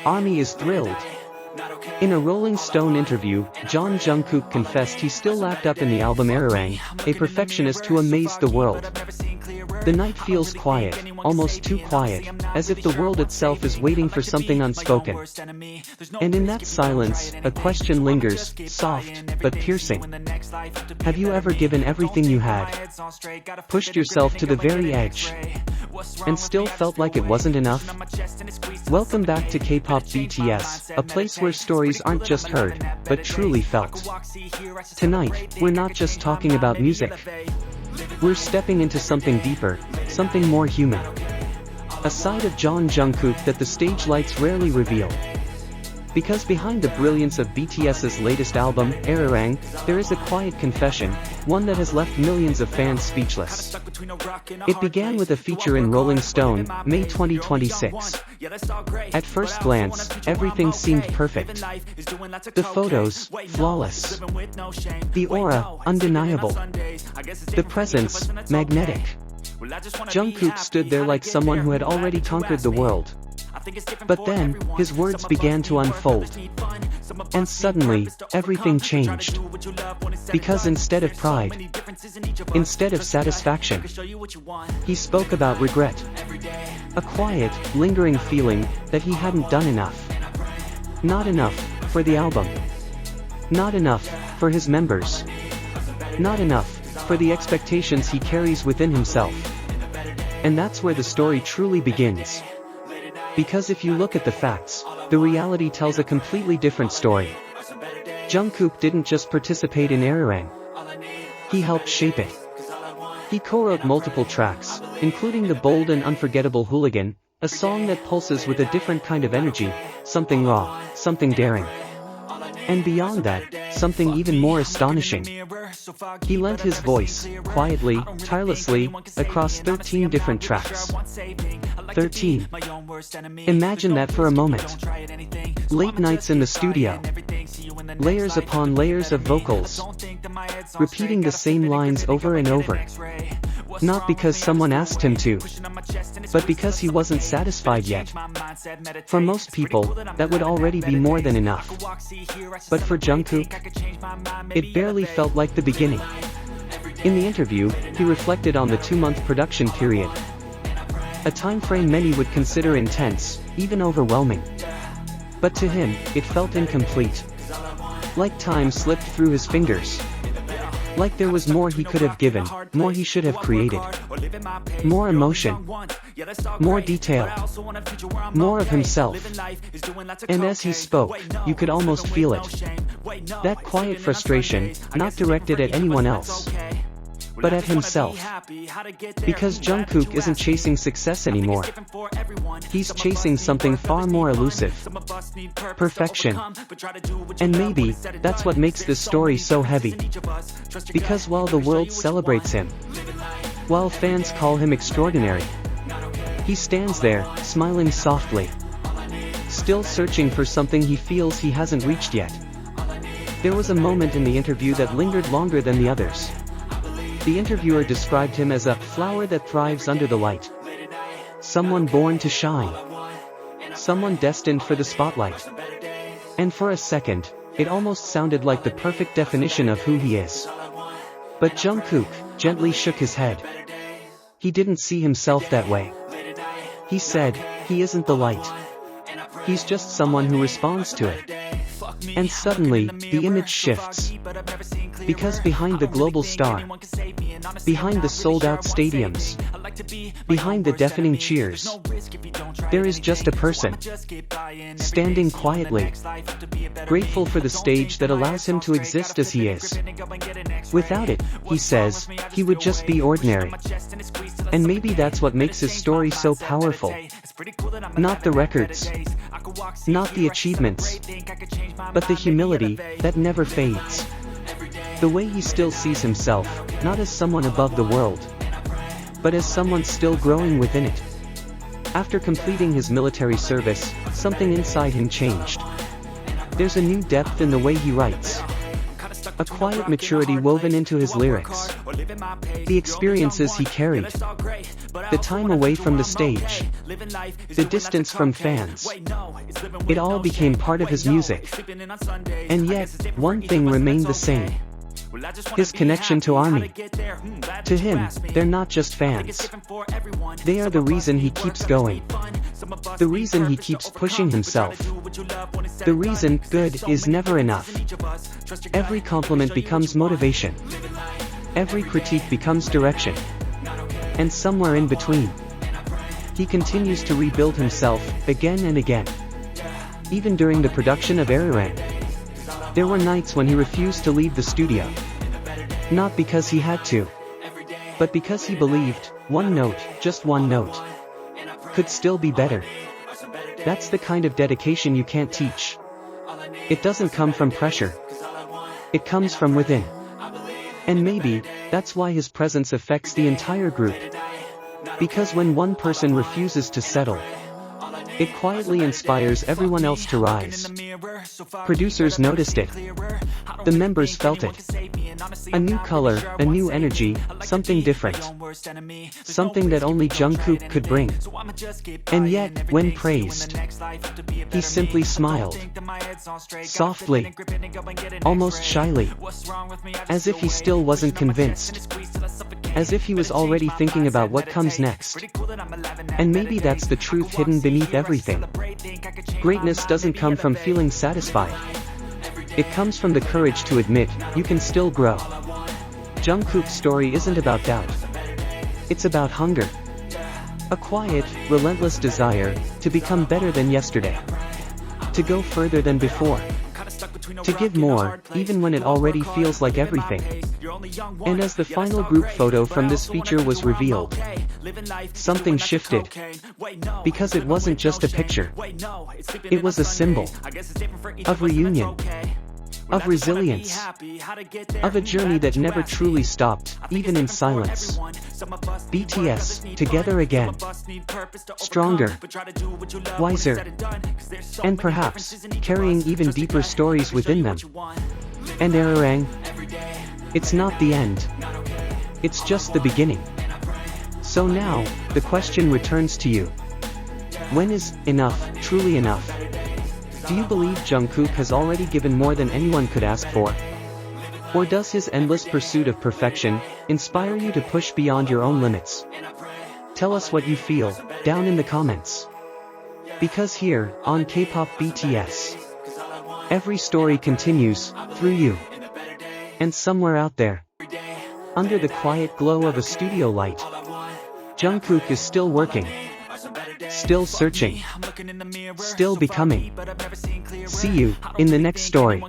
Army is thrilled. In a Rolling Stone interview, Jeon Jungkook confessed he still lapped up in the album Arirang, a perfectionist who amazed the world. The night feels quiet, almost too quiet, as if the world itself is waiting for something unspoken. And in that silence, a question lingers, soft, but piercing. Have you ever given everything you had? Pushed yourself to the very edge? And still felt like it wasn't enough? Welcome back to K-pop BTS, a place where stories aren't just heard, but truly felt. Tonight, we're not just talking about music. We're stepping into something deeper, something more human. A side of Jeon Jungkook that the stage lights rarely reveal. Because behind the brilliance of BTS's latest album, Arirang, there is a quiet confession, one that has left millions of fans speechless. It began with a feature in Rolling Stone, May 2026. At first glance, everything seemed perfect. The photos, flawless. The aura, undeniable. The presence, magnetic. Jungkook stood there like someone who had already conquered the world. But then, his words began to unfold. And suddenly, everything changed. Because instead of pride, instead of satisfaction, he spoke about regret. A quiet, lingering feeling that he hadn't done enough. Not enough for the album. Not enough for his members. Not enough for the expectations he carries within himself. And that's where the story truly begins. Because if you look at the facts, the reality tells a completely different story. Jungkook didn't just participate in Arirang. He helped shape it. He co-wrote multiple tracks, including the bold and unforgettable Hooligan, a song that pulses with a different kind of energy, something raw, something daring. And beyond that, something even more astonishing. He lent his voice, quietly, tirelessly, across 13 different tracks. 13. Imagine that for a moment. Late nights in the studio. Layers upon layers of vocals. Repeating the same lines over and over. Not because someone asked him to, but because he wasn't satisfied yet. For most people, that would already be more than enough. But for Jungkook, it barely felt like the beginning. In the interview, he reflected on the 2-month production period. A time frame many would consider intense, even overwhelming. But to him, it felt incomplete. Like time slipped through his fingers. Like there was more he could have given, more he should have created. More emotion. More detail. More of himself. And as he spoke, you could almost feel it. That quiet frustration, not directed at anyone else, but at himself. Because Jungkook isn't chasing success anymore. He's chasing something far more elusive. Perfection. And maybe, that's what makes this story so heavy. Because while the world celebrates him, while fans call him extraordinary, he stands there, smiling softly. Still searching for something he feels he hasn't reached yet. There was a moment in the interview that lingered longer than the others. The interviewer described him as a flower that thrives under the light. Someone born to shine. Someone destined for the spotlight. And for a second, it almost sounded like the perfect definition of who he is. But Jungkook gently shook his head. He didn't see himself that way. He said, he isn't the light. He's just someone who responds to it. And suddenly, the image shifts. Because behind the global star, behind the sold-out stadiums, behind the deafening cheers, there is just a person, standing quietly, grateful for the stage that allows him to exist as he is. Without it, he says, he would just be ordinary. And maybe that's what makes his story so powerful. Not the records, not the achievements, but the humility that never fades. The way he still sees himself, not as someone above the world, but as someone still growing within it. After completing his military service, something inside him changed. There's a new depth in the way he writes. a quiet maturity woven into his lyrics. The experiences he carried, the time away from the stage, the distance from fans, it all became part of his music. And yet, one thing remained the same. His connection to ARMY. To him, they're not just fans. They are the reason he keeps going. The reason he keeps pushing himself. The reason good is never enough. Every compliment becomes motivation. Every critique becomes direction. And somewhere in between, he continues to rebuild himself again and again. Even during the production of Arirang, there were nights when he refused to leave the studio. Not because he had to, but because he believed one note, just one note, could still be better. That's the kind of dedication you can't teach. It doesn't come from pressure. It comes from within. And maybe, that's why his presence affects the entire group. Because when one person refuses to settle, it quietly inspires everyone else to rise. Producers noticed it. The members felt it. A new color, a new energy, something different. Something that only Jungkook could bring. And yet, when praised, he simply smiled. Softly. Almost shyly. As if he still wasn't convinced. As if he was already thinking about what comes next. And maybe that's the truth hidden beneath everything. Greatness doesn't come from feeling satisfied. It comes from the courage to admit, you can still grow. Jungkook's story isn't about doubt. It's about hunger. A quiet, relentless desire to become better than yesterday. To go further than before. To give more, even when it already feels like everything. And as the final group photo from this feature was revealed, something shifted. Because it wasn't just a picture. It was a symbol. Of reunion. Of resilience. Of a journey that never truly stopped, even in silence. BTS, together again. Stronger. Wiser. And perhaps, carrying even deeper stories within them. And Arirang? It's not the end. It's just the beginning. So now, the question returns to you. When is enough truly enough? Do you believe Jungkook has already given more than anyone could ask for? Or does his endless pursuit of perfection inspire you to push beyond your own limits? Tell us what you feel, down in the comments. Because here, on Kpop BTS, every story continues, through you. And somewhere out there, under the quiet glow of a studio light, Jungkook is still working. Still searching. Still becoming. See you in the next story.